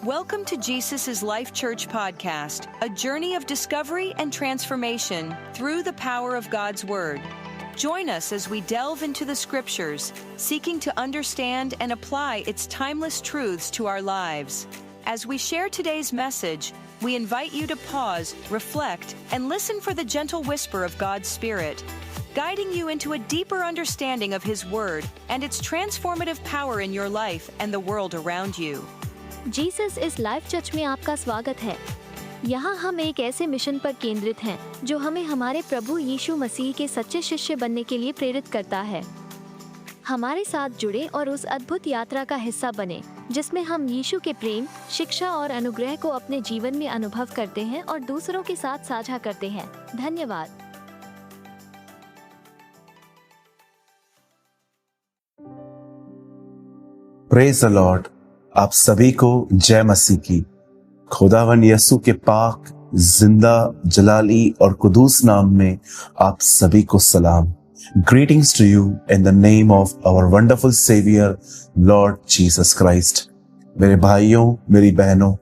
Welcome to Jesus' Life Church podcast, a journey of discovery and transformation through the power of God's Word. Join us as we delve into the Scriptures, seeking to understand and apply its timeless truths to our lives. As we share today's message, we invite you to pause, reflect, and listen for the gentle whisper of God's Spirit, guiding you into a deeper understanding of His Word and its transformative power in your life and the world around you. Jesus इस life church में आपका स्वागत है। यहाँ हम एक ऐसे mission पर केंद्रित हैं जो हमें हमारे प्रभु यीशु मसीह के सच्चे शिष्य बनने के लिए प्रेरित करता है। हमारे साथ जुड़े और उस अद्भुत यात्रा का हिस्सा बने जिसमें हम यीशु के प्रेम, शिक्षा और अनुग्रह को अपने जीवन में अनुभव करते हैं और दूसरों के साथ साझा करते हैं। धन्यवाद। Praise the Lord. आप सभी को जय मसीह की। खुदावन यसु के पाक, जिंदा, जलाली और कुदूस नाम में आप सभी को सलाम। Greetings to you in the name of our wonderful saviour Lord Jesus Christ. मेरे भाइयों, मेरी बहनों,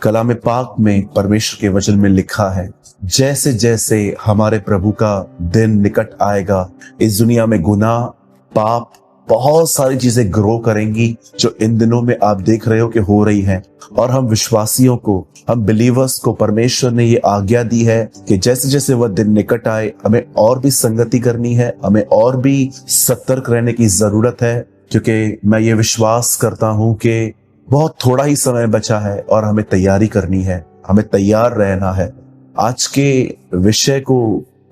कलाम पाक में परमेश्वर के वचन में लिखा है, जैसे जैसे हमारे प्रभु का दिन निकट आएगा, इस दुनिया में गुनाह, पाप, बहुत सारी चीजें ग्रो करेंगी जो इन दिनों में आप देख रहे हो कि हो रही हैं। और हम विश्वासियों को, हम बिलीवर्स को परमेश्वर ने ये आज्ञा दी है कि जैसे जैसे वह दिन निकट आए, हमें और भी संगति करनी है, हमें और भी सतर्क रहने की जरूरत है, क्योंकि मैं ये विश्वास करता हूं कि बहुत थोड़ा ही समय बचा है और हमें तैयारी करनी है, हमें तैयार रहना है। आज के विषय को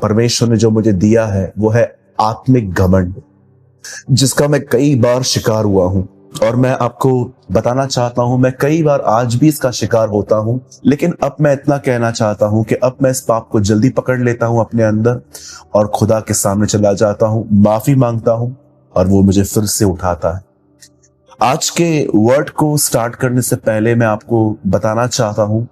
परमेश्वर ने जो मुझे दिया है वो है आत्मिक घमंड, जिसका मैं कई बार शिकार हुआ हूं। और मैं आपको बताना चाहता हूं, मैं कई बार आज भी इसका शिकार होता हूं, लेकिन अब मैं इतना कहना चाहता हूं कि अब मैं इस पाप को जल्दी पकड़ लेता हूं अपने अंदर और खुदा के सामने चला जाता हूं, माफी मांगता हूं और वो मुझे फिर से उठाता है। आज के वर्ड को स्टार्ट करने से पहले मैं आपको बताना चाहता हूं,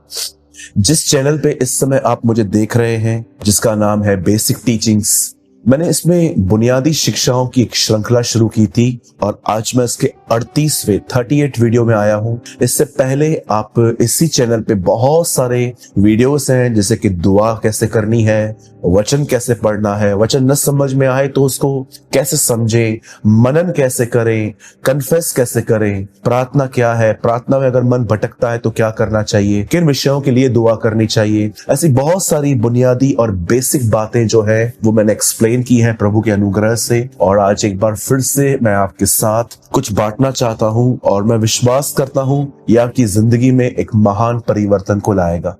जिस चैनल पे इस समय आप मुझे देख रहे हैं, जिसका नाम है बेसिक टीचिंग्स, मैंने इसमें बुनियादी शिक्षाओं की एक श्रृंखला शुरू की थी और आज मैं इसके 38 वीडियो में आया हूं। इससे पहले आप इसी चैनल पे बहुत सारे वीडियोस हैं, जैसे कि दुआ कैसे करनी है, वचन कैसे पढ़ना है, वचन न समझ में आए तो उसको कैसे समझें, मनन कैसे करें, कन्फेस कैसे करें, प्रार्थना क्या है, प्रार्थना में अगर मन भटकता है तो क्या करना चाहिए, किन विषयों के लिए दुआ करनी चाहिए। ऐसी बहुत सारी बुनियादी और बेसिक बातें जो है वो मैंने एक्सप्लेन की है प्रभु के अनुग्रह से। और आज एक बार फिर से मैं आपके साथ कुछ बांटना चाहता हूं और मैं विश्वास करता हूं यह आपकी जिंदगी में एक महान परिवर्तन को लाएगा।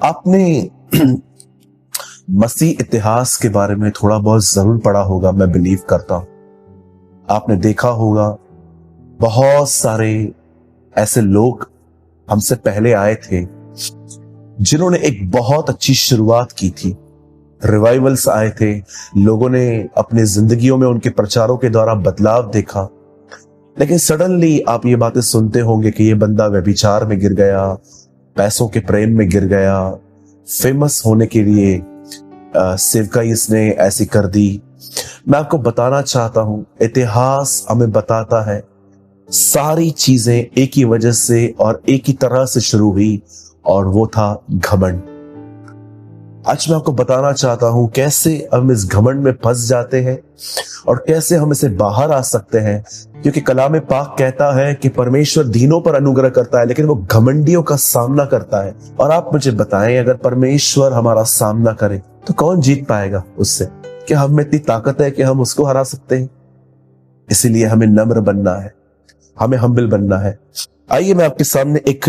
आपने मसीह इतिहास के बारे में थोड़ा बहुत जरूर पढ़ा होगा, मैं बिलीव करता हूं। आपने देखा होगा बहुत सारे ऐसे लोग हमसे पहले आए थे जिन्होंने एक बहुत अच्छी शुरुआत की थी। रिवाइवल्स आए थे, लोगों ने अपनी जिंदगियों में उनके प्रचारों के द्वारा बदलाव देखा, लेकिन सडनली आप ये बातें सुनते होंगे कि ये बंदा व्यभिचार में गिर गया, पैसों के प्रेम में गिर गया, फेमस होने के लिए सेवकाई इसने ऐसी कर दी। मैं आपको बताना चाहता हूं, इतिहास हमें बताता है सारी चीजें एक ही वजह से और एक ही तरह से शुरू हुई, और वो था घमंड। आज मैं आपको बताना चाहता हूं कैसे हम इस घमंड में फंस जाते हैं और कैसे हम इसे बाहर आ सकते हैं, क्योंकि कलाम पाक कहता है कि परमेश्वर दीनों पर अनुग्रह करता है लेकिन वो घमंडियों का सामना करता है। और आप मुझे बताएं, अगर परमेश्वर हमारा सामना करे तो कौन जीत पाएगा उससे? क्या हम में इतनी ताकत है कि हम उसको हरा सकते हैं? इसीलिए हमें नम्र बनना है, हमें हम्बल बनना है। आइए मैं आपके सामने एक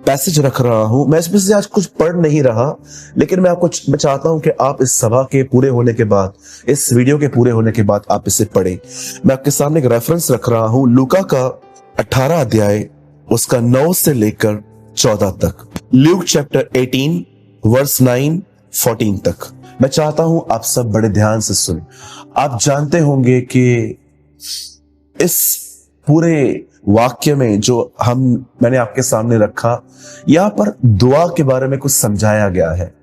पैसेज रख रहा हूं। मैं इसमें से आज कुछ पढ़ नहीं रहा, लेकिन मैं चाहता हूं कि आप इस सभा के पूरे होने के बाद, इस वीडियो के पूरे होने के बाद आप इसे पढ़ें। मैं आपके सामने एक रेफरेंस रख रहा हूं, लूका का 18 अध्याय, उसका 9 से लेकर 14 तक। ल्यूक चैप्टर 18 वर्स 9-14 तक। मैं चाहता हूं आप सब बड़े ध्यान से सुन। आप जानते होंगे कि इस पूरे वाक्य में जो मैंने आपके सामने रखा, यहां पर दुआ के बारे में कुछ समझाया गया है,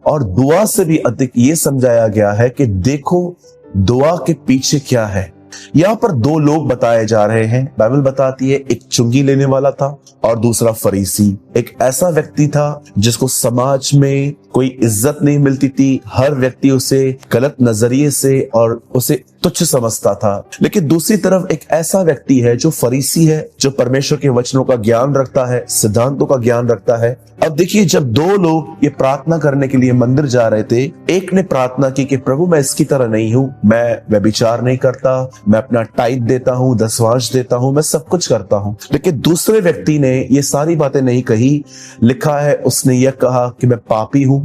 और दुआ से भी अधिक ये समझाया गया है कि देखो दुआ के पीछे क्या है। यहाँ पर दो लोग बताए जा रहे हैं। बाइबल बताती है एक चुंगी लेने वाला था और दूसरा फरीसी। एक ऐसा व्यक्ति था जिसको समाज में कोई इज्जत नहीं मिलती थी, हर व्यक्ति उसे गलत नजरिए से और उसे तुच्छ समझता था। लेकिन दूसरी तरफ एक ऐसा व्यक्ति है जो फरीसी है, जो परमेश्वर के वचनों का ज्ञान रखता है, सिद्धांतों का ज्ञान रखता है। अब देखिए, जब दो लोग ये प्रार्थना करने के लिए मंदिर जा रहे थे, एक ने प्रार्थना की कि प्रभु मैं इसकी तरह नहीं हूं, मैं व्यभिचार नहीं करता, मैं अपना टाइप देता हूं, दशवांश देता हूं, मैं सब कुछ करता हूं। लेकिन दूसरे व्यक्ति ने ये सारी बातें नहीं कही। लिखा है उसने यह कहा कि मैं पापी हूं,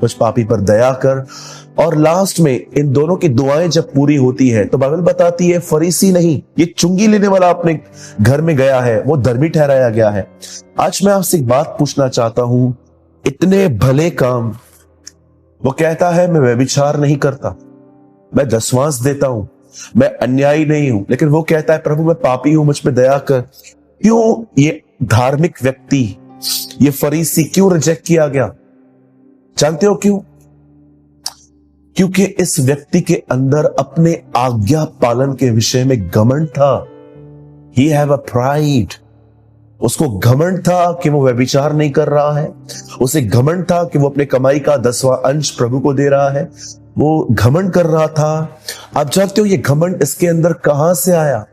मुझ पापी पर दया कर। और लास्ट में इन दोनों की दुआएं जब पूरी होती है तो बाइबल बताती है फरीसी नहीं, ये चुंगी लेने वाला अपने घर में गया है, वो धर्मी ठहराया गया है। आज मैं आपसे एक बात पूछना चाहता हूं, इतने भले काम, वो कहता है मैं व्यभिचार नहीं करता, मैं दशवांश देता हूं, मैं अन्यायी नहीं हूं, लेकिन वो कहता है प्रभु मैं पापी हूं, मुझ पे दया कर। क्यों ये धार्मिक व्यक्ति, ये फरीसी क्यों रिजेक्ट किया गया? जानते हो क्यों? क्योंकि इस व्यक्ति के अंदर अपने आज्ञा पालन के विषय में घमंड था। He have a pride। उसको घमंड था कि वो व्यभिचार नहीं कर रहा है, उसे घमंड था कि वो अपने कमाई का 10वां अंश प्रभु को दे रहा है, वो घमंड कर रहा था। आप जानते हो ये घमंड इसके अंदर कहां से आया?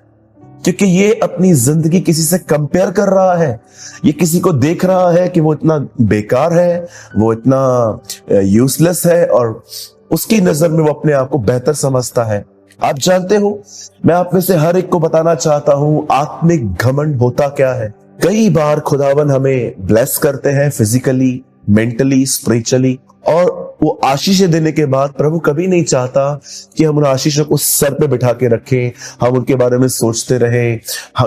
क्योंकि ये अपनी जिंदगी किसी से कंपेयर कर रहा है, ये किसी को देख रहा है कि वो इतना बेकार है, वो इतना यूजलेस है, और उसकी नजर में वो अपने आप को बेहतर समझता है। आप जानते हो, मैं आप में से हर एक को बताना चाहता हूं आत्मिक घमंड होता क्या है। कई बार खुदावन हमें ब्लेस करते हैं फिजिकली, मेंटली, स्पिरिचुअली, और वो आशीषें देने के बाद प्रभु कभी नहीं चाहता कि हम उन आशीषों को सर पे बिठा के रखें, हम उनके बारे में सोचते रहें,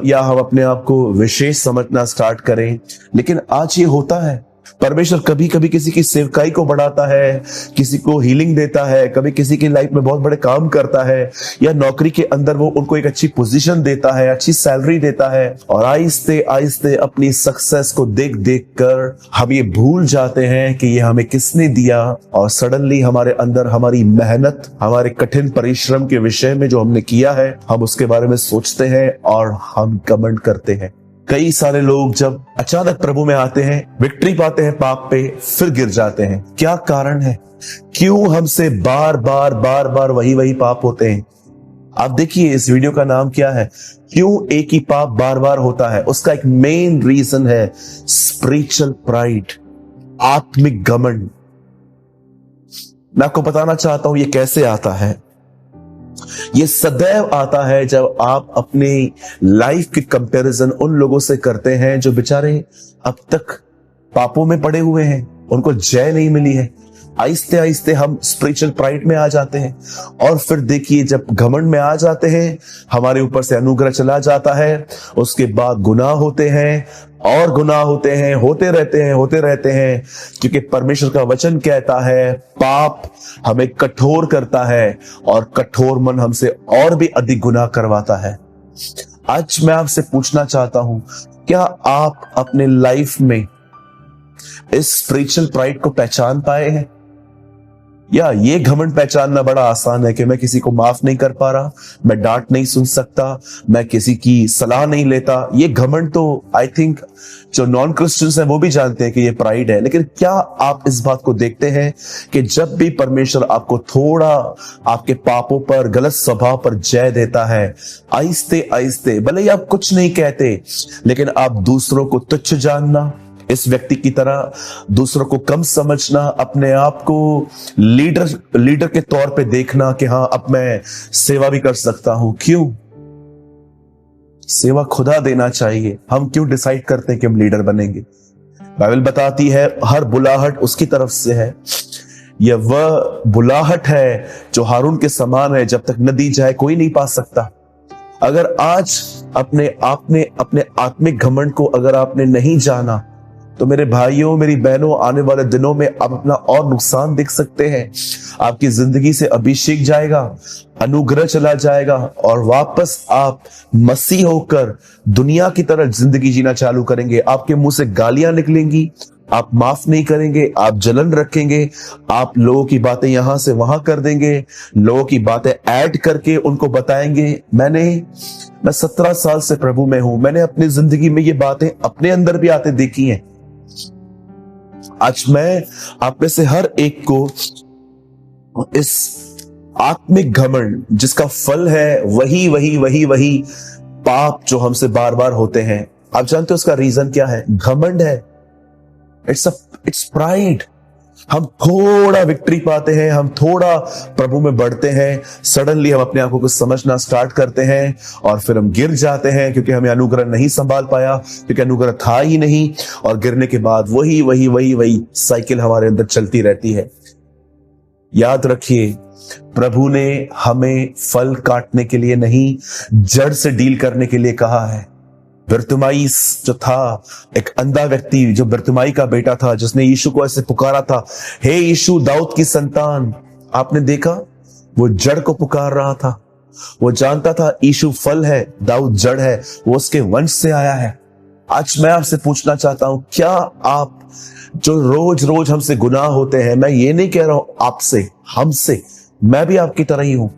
या हम अपने आप को विशेष समझना स्टार्ट करें। लेकिन आज ये होता है, परमेश्वर कभी कभी किसी की सेवकाई को बढ़ाता है, किसी को हीलिंग देता है, कभी किसी की लाइफ में बहुत बड़े काम करता है, या नौकरी के अंदर वो उनको एक अच्छी पोजीशन देता है, अच्छी सैलरी देता है, और आहिस्ते आहिस्ते अपनी सक्सेस को देख देख कर हम ये भूल जाते हैं कि ये हमें किसने दिया, और सडनली हमारे अंदर हमारी मेहनत, हमारे कठिन परिश्रम के विषय में जो हमने किया है, हम उसके बारे में सोचते हैं और हम घमंड करते हैं। कई सारे लोग जब अचानक प्रभु में आते हैं, विक्ट्री पाते हैं पाप पे, फिर गिर जाते हैं। क्या कारण है? क्यों हमसे बार बार बार बार वही वही पाप होते हैं? आप देखिए, इस वीडियो का नाम क्या है, क्यों एक ही पाप बार बार होता है? उसका एक मेन रीजन है स्पिरिचुअल प्राइड, आत्मिक घमंड। मैं आपको बताना चाहता हूं ये कैसे आता है। ये सदैव आता है जब आप अपनी लाइफ की कंपैरिजन उन लोगों से करते हैं जो बेचारे अब तक पापों में पड़े हुए हैं, उनको जय नहीं मिली है। आहिस्ते आहिस्ते हम स्पिरिचुअल प्राइड में आ जाते हैं, और फिर देखिए जब घमंड में आ जाते हैं, हमारे ऊपर से अनुग्रह चला जाता है, उसके बाद गुनाह होते हैं और गुनाह होते हैं, होते रहते हैं, क्योंकि परमेश्वर का वचन कहता है पाप हमें कठोर करता है, और कठोर मन हमसे और भी अधिक गुनाह करवाता है। आज मैं आपसे पूछना चाहता हूं, क्या आप अपने लाइफ में इस स्पिरिचुअल प्राइड को पहचान पाए हैं? या ये घमंड पहचानना बड़ा आसान है कि मैं किसी को माफ नहीं कर पा रहा, मैं डांट नहीं सुन सकता, मैं किसी की सलाह नहीं लेता। ये घमंड तो आई थिंक जो नॉन क्रिश्चियंस हैं वो भी जानते हैं कि ये प्राइड है। लेकिन क्या आप इस बात को देखते हैं कि जब भी परमेश्वर आपको थोड़ा आपके पापों पर, गलत स्वभाव पर जय देता है, आहिस्ते आहिस्ते, भले ही आप कुछ नहीं कहते, लेकिन आप दूसरों को तुच्छ जानना, इस व्यक्ति की तरह दूसरों को कम समझना, अपने आप को लीडर के तौर पे देखना कि हाँ अब मैं सेवा भी कर सकता हूं। क्यों? सेवा खुदा देना चाहिए, हम क्यों डिसाइड करते हैं कि हम लीडर बनेंगे? बाइबल बताती है हर बुलाहट उसकी तरफ से है। यह वह बुलाहट है जो हारून के समान है, जब तक न दी जाए कोई नहीं पा सकता। अगर आज अपने आत्मिक घमंड को अगर आपने नहीं जाना, तो मेरे भाइयों, मेरी बहनों, आने वाले दिनों में आप अपना और नुकसान देख सकते हैं। आपकी जिंदगी से अभिषेक जाएगा, अनुग्रह चला जाएगा, और वापस आप मसीह होकर दुनिया की तरह जिंदगी जीना चालू करेंगे। आपके मुंह से गालियां निकलेंगी, आप माफ नहीं करेंगे, आप जलन रखेंगे, आप लोगों की बातें यहां से वहां कर देंगे, लोगों की बातें ऐड करके उनको बताएंगे। मैं 17 साल से प्रभु में हूं, मैंने अपनी जिंदगी में ये बातें अपने अंदर भी आते देखी हैं। आज मैं आप में से हर एक को इस आत्मिक घमंड जिसका फल है वही पाप जो हमसे बार बार होते हैं, आप जानते हो उसका रीजन क्या है? घमंड है। It's pride. हम थोड़ा विक्ट्री पाते हैं, हम थोड़ा प्रभु में बढ़ते हैं, सडनली हम अपने आप को कुछ समझना स्टार्ट करते हैं और फिर हम गिर जाते हैं क्योंकि हमें अनुग्रह नहीं संभाल पाया, क्योंकि अनुग्रह था ही नहीं। और गिरने के बाद वही साइकिल हमारे अंदर चलती रहती है। याद रखिए, प्रभु ने हमें फल काटने के लिए नहीं, जड़ से डील करने के लिए कहा है। बर्तिमाई जो था, एक अंधा व्यक्ति जो बर्तिमाई का बेटा था, जिसने यीशु को ऐसे पुकारा था, हे यीशु दाऊद की संतान, आपने देखा वो जड़ को पुकार रहा था। वो जानता था यीशु फल है, दाऊद जड़ है, वो उसके वंश से आया है। आज मैं आपसे पूछना चाहता हूं, क्या आप जो रोज रोज हमसे गुनाह होते हैं, मैं ये नहीं कह रहा हूं आपसे, हमसे, मैं भी आपकी तरह ही हूं।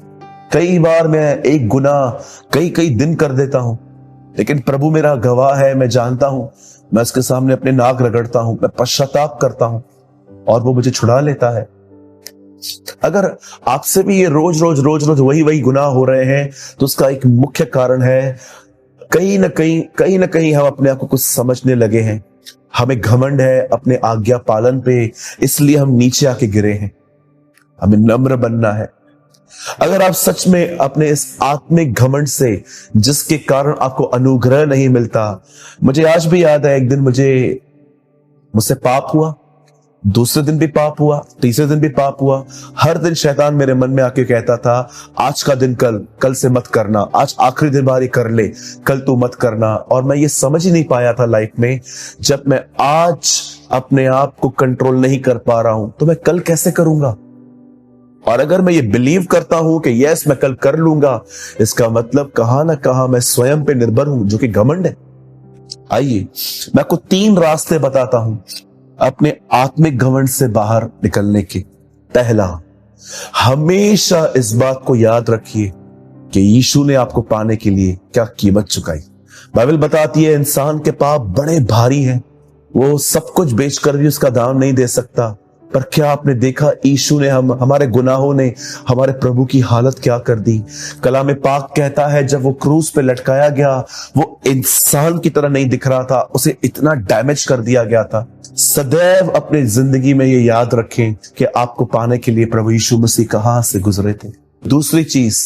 कई बार मैं एक गुनाह कई दिन कर देता हूं, लेकिन प्रभु मेरा गवाह है, मैं जानता हूं, मैं उसके सामने अपने नाक रगड़ता हूं, मैं पश्चाताप करता हूं और वो मुझे छुड़ा लेता है। अगर आपसे भी ये रोज रोज वही गुनाह हो रहे हैं, तो उसका एक मुख्य कारण है, कहीं ना कहीं हम अपने आप को कुछ समझने लगे हैं। हमें घमंड है अपने आज्ञा पालन पे, इसलिए हम नीचे आके गिरे हैं। हमें नम्र बनना है। अगर आप सच में अपने इस आत्मिक घमंड से, जिसके कारण आपको अनुग्रह नहीं मिलता, मुझे आज भी याद है, एक दिन मुझसे पाप हुआ, दूसरे दिन भी पाप हुआ, तीसरे दिन भी पाप हुआ। हर दिन शैतान मेरे मन में आके कहता था, आज का दिन कल से मत करना, आज आखिरी दिन बारी कर ले, कल तू मत करना। और मैं ये समझ ही नहीं पाया था लाइफ में, जब मैं आज अपने आप को कंट्रोल नहीं कर पा रहा हूं, तो मैं कल कैसे करूंगा? और अगर मैं ये बिलीव करता हूं कि यस मैं कल कर लूंगा, इसका मतलब कहां ना कहां मैं स्वयं पे निर्भर हूं, जो कि घमंड है। आइए मैं आपको 3 रास्ते बताता हूं अपने आत्मिक घमंड से बाहर निकलने के। पहला, हमेशा इस बात को याद रखिए कि यीशु ने आपको पाने के लिए क्या कीमत चुकाई। बाइबल बताती है इंसान के पाप बड़े भारी हैं, वो सब कुछ बेचकर भी उसका दाम नहीं दे सकता। पर क्या आपने देखा, यीशु ने हमारे गुनाहों ने हमारे प्रभु की हालत क्या कर दी। कलाम पाक कहता है, जब वो क्रूस पे लटकाया गया, वो इंसान की तरह नहीं दिख रहा था, उसे इतना डैमेज कर दिया गया था। सदैव अपनी जिंदगी में ये याद रखें कि आपको पाने के लिए प्रभु यीशु मसीह कहां से गुजरे थे। दूसरी चीज,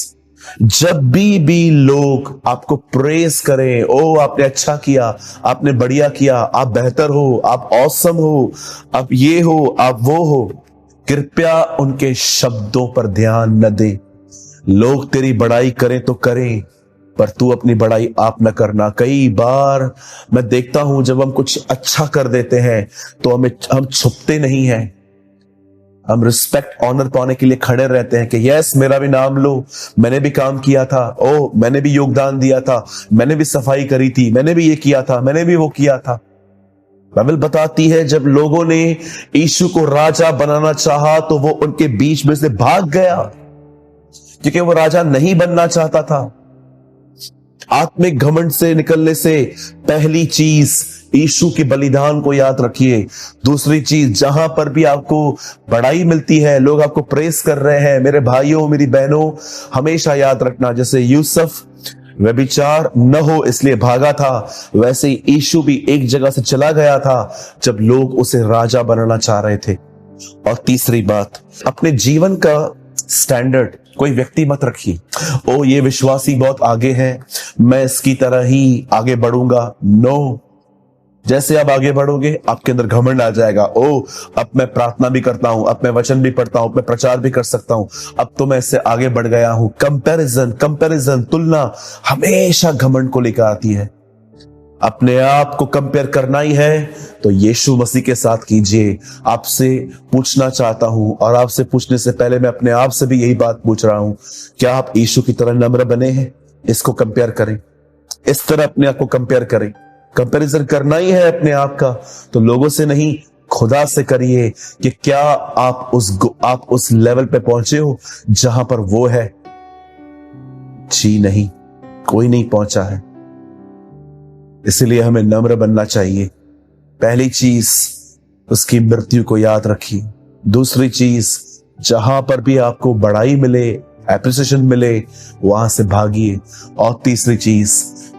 जब भी लोग आपको प्रेज करें, ओ आपने अच्छा किया, आपने बढ़िया किया, आप बेहतर हो, आप ऑसम हो, आप ये हो, आप वो हो, कृपया उनके शब्दों पर ध्यान न दे। लोग तेरी बड़ाई करें तो करें, पर तू अपनी बड़ाई आप न करना। कई बार मैं देखता हूं, जब हम कुछ अच्छा कर देते हैं तो हम छुपते नहीं हैं, हम रिस्पेक्ट ऑनर पाने के लिए खड़े रहते हैं कि यस मेरा भी नाम लो, मैंने भी काम किया था, ओ मैंने भी योगदान दिया था, मैंने भी सफाई करी थी, मैंने भी ये किया था, मैंने भी वो किया था। बाइबल बताती है, जब लोगों ने यीशु को राजा बनाना चाहा तो वो उनके बीच में से भाग गया, क्योंकि वो राजा नहीं बनना चाहता था। आत्मिक घमंड से निकलने से पहली चीज, यीशु के बलिदान को याद रखिए। दूसरी चीज, जहां पर भी आपको बड़ाई मिलती है, लोग आपको प्रेस कर रहे हैं, मेरे भाइयों मेरी बहनों, हमेशा याद रखना, जैसे यूसुफ व्यभिचार न हो इसलिए भागा था, वैसे ही यीशु भी एक जगह से चला गया था जब लोग उसे राजा बनाना चाह रहे थे। और तीसरी बात, अपने जीवन का स्टैंडर्ड कोई व्यक्ति मत रखिए, ओ ये विश्वासी बहुत आगे है, मैं इसकी तरह ही आगे बढ़ूंगा। नो, जैसे आप आगे बढ़ोगे आपके अंदर घमंड आ जाएगा। ओ अब मैं प्रार्थना भी करता हूं, अब मैं वचन भी पढ़ता हूं, अब मैं प्रचार भी कर सकता हूं, अब तो मैं इससे आगे बढ़ गया हूं। कंपैरिजन, तुलना हमेशा घमंड को लेकर आती है। अपने आप को कंपेयर करना ही है तो यीशु मसीह के साथ कीजिए। आपसे पूछना चाहता हूं, और आपसे पूछने से पहले मैं अपने आप से भी यही बात पूछ रहा हूं, क्या आप यीशु की तरह नम्र बने हैं? इसको कंपेयर करें, इस तरह अपने आप को कंपेयर करें। कंपैरिजन करना ही है अपने आप का, तो लोगों से नहीं, खुदा से करिए कि क्या आप उस लेवल पे पहुंचे हो जहां पर वो है। जी नहीं, कोई नहीं पहुंचा है। इसलिए हमें नम्र बनना चाहिए। पहली चीज, उसकी मृत्यु को याद रखिए। दूसरी चीज, जहां पर भी आपको बड़ाई मिले, एप्रिसिएशन मिले, वहां से भागिए। और तीसरी चीज,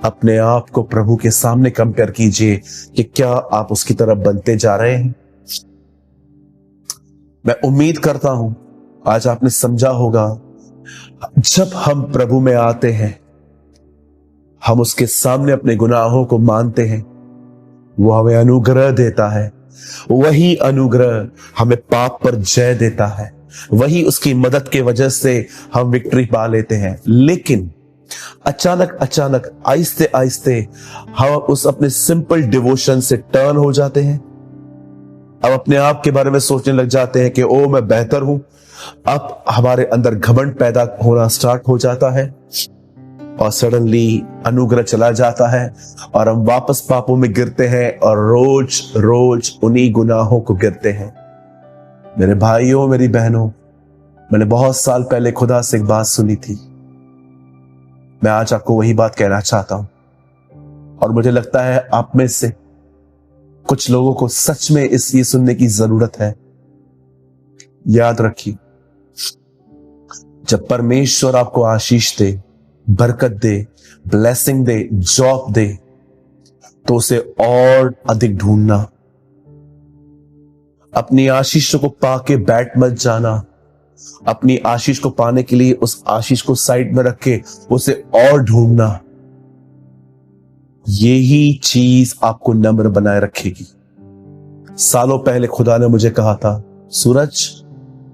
अपने आप को प्रभु के सामने कंपेयर कीजिए कि क्या आप उसकी तरफ बनते जा रहे हैं। मैं उम्मीद करता हूं आज आपने समझा होगा, जब हम प्रभु में आते हैं, हम उसके सामने अपने गुनाहों को मानते हैं, वो हमें अनुग्रह देता है। वही अनुग्रह हमें पाप पर जय देता है। वही उसकी मदद के वजह से हम विक्ट्री पा लेते हैं। लेकिन अचानक आहिस्ते आहिस्ते हम उस अपने सिंपल डिवोशन से टर्न हो जाते हैं। अब अपने आप के बारे में सोचने लग जाते हैं कि ओ मैं बेहतर हूं। अब हमारे अंदर घमंड पैदा होना स्टार्ट हो जाता है और सडनली अनुग्रह चला जाता है और हम वापस पापों में गिरते हैं और रोज रोज उन्हीं गुनाहों को गिरते हैं। मेरे भाइयों, मेरी बहनों, मैंने बहुत साल पहले खुदा से एक बात सुनी थी। मैं आज आपको वही बात कहना चाहता हूं और मुझे लगता है आप में से कुछ लोगों को सच में ये सुनने की जरूरत है। याद रखिए, जब परमेश्वर आपको आशीष दे, बरकत दे, ब्लेसिंग दे, जॉब दे, तो उसे और अधिक ढूंढना। अपनी आशीषों को पाके बैठ मत जाना। अपनी आशीष को पाने के लिए उस आशीष को साइड में रख के उसे और ढूंढना। यही चीज आपको नम्र बनाए रखेगी। सालों पहले खुदा ने मुझे कहा था, सूरज,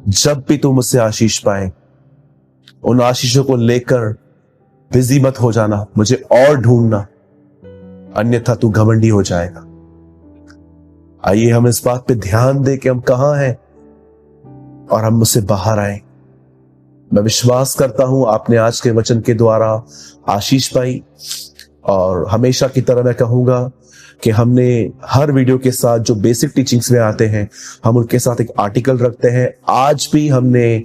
जब भी तुम मुझसे आशीष पाए, उन आशीषों को लेकर बिजी मत हो जाना, मुझे और ढूंढना, अन्यथा तू घमंडी हो जाएगा। आइए हम इस बात पे ध्यान दें कि हम कहां हैं और हम उससे बाहर आए। मैं विश्वास करता हूं आपने आज के वचन के द्वारा आशीष पाई और हमेशा की तरह मैं कहूंगा कि हमने हर वीडियो के साथ जो बेसिक टीचिंग्स में आते हैं, हम उनके साथ एक आर्टिकल रखते हैं। आज भी हमने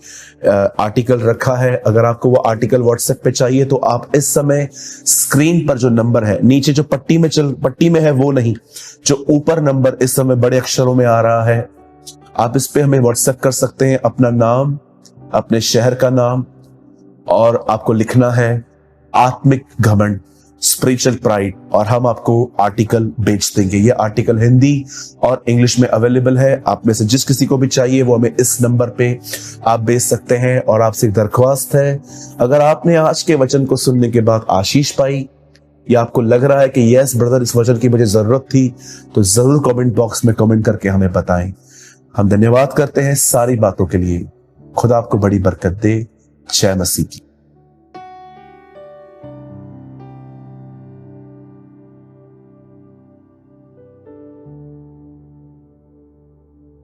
आर्टिकल रखा है। अगर आपको वो आर्टिकल व्हाट्सएप पे चाहिए तो आप इस समय स्क्रीन पर जो नंबर है, नीचे जो पट्टी में है वो नहीं, जो ऊपर नंबर इस समय बड़े अक्षरों में आ रहा है, आप इस पे हमें व्हाट्सएप कर सकते हैं। अपना नाम, अपने शहर का नाम, और आपको लिखना है आत्मिक घमंड, स्पिरिचुअल प्राइड, और हम आपको आर्टिकल बेच देंगे। ये आर्टिकल हिंदी और इंग्लिश में अवेलेबल है। आप में से जिस किसी को भी चाहिए वो हमें इस नंबर पे आप बेच सकते हैं। और आपसे एक दरख्वास्त है, अगर आपने आज के वचन को सुनने के बाद आशीष पाई या आपको लग रहा है कि यस ब्रदर, इस वचन की मुझे जरूरत थी, तो जरूर कमेंट बॉक्स में कमेंट करके हमें बताएं। हम धन्यवाद करते हैं सारी बातों के लिए। खुदा आपको बड़ी बरकत दे। जय मसीह की।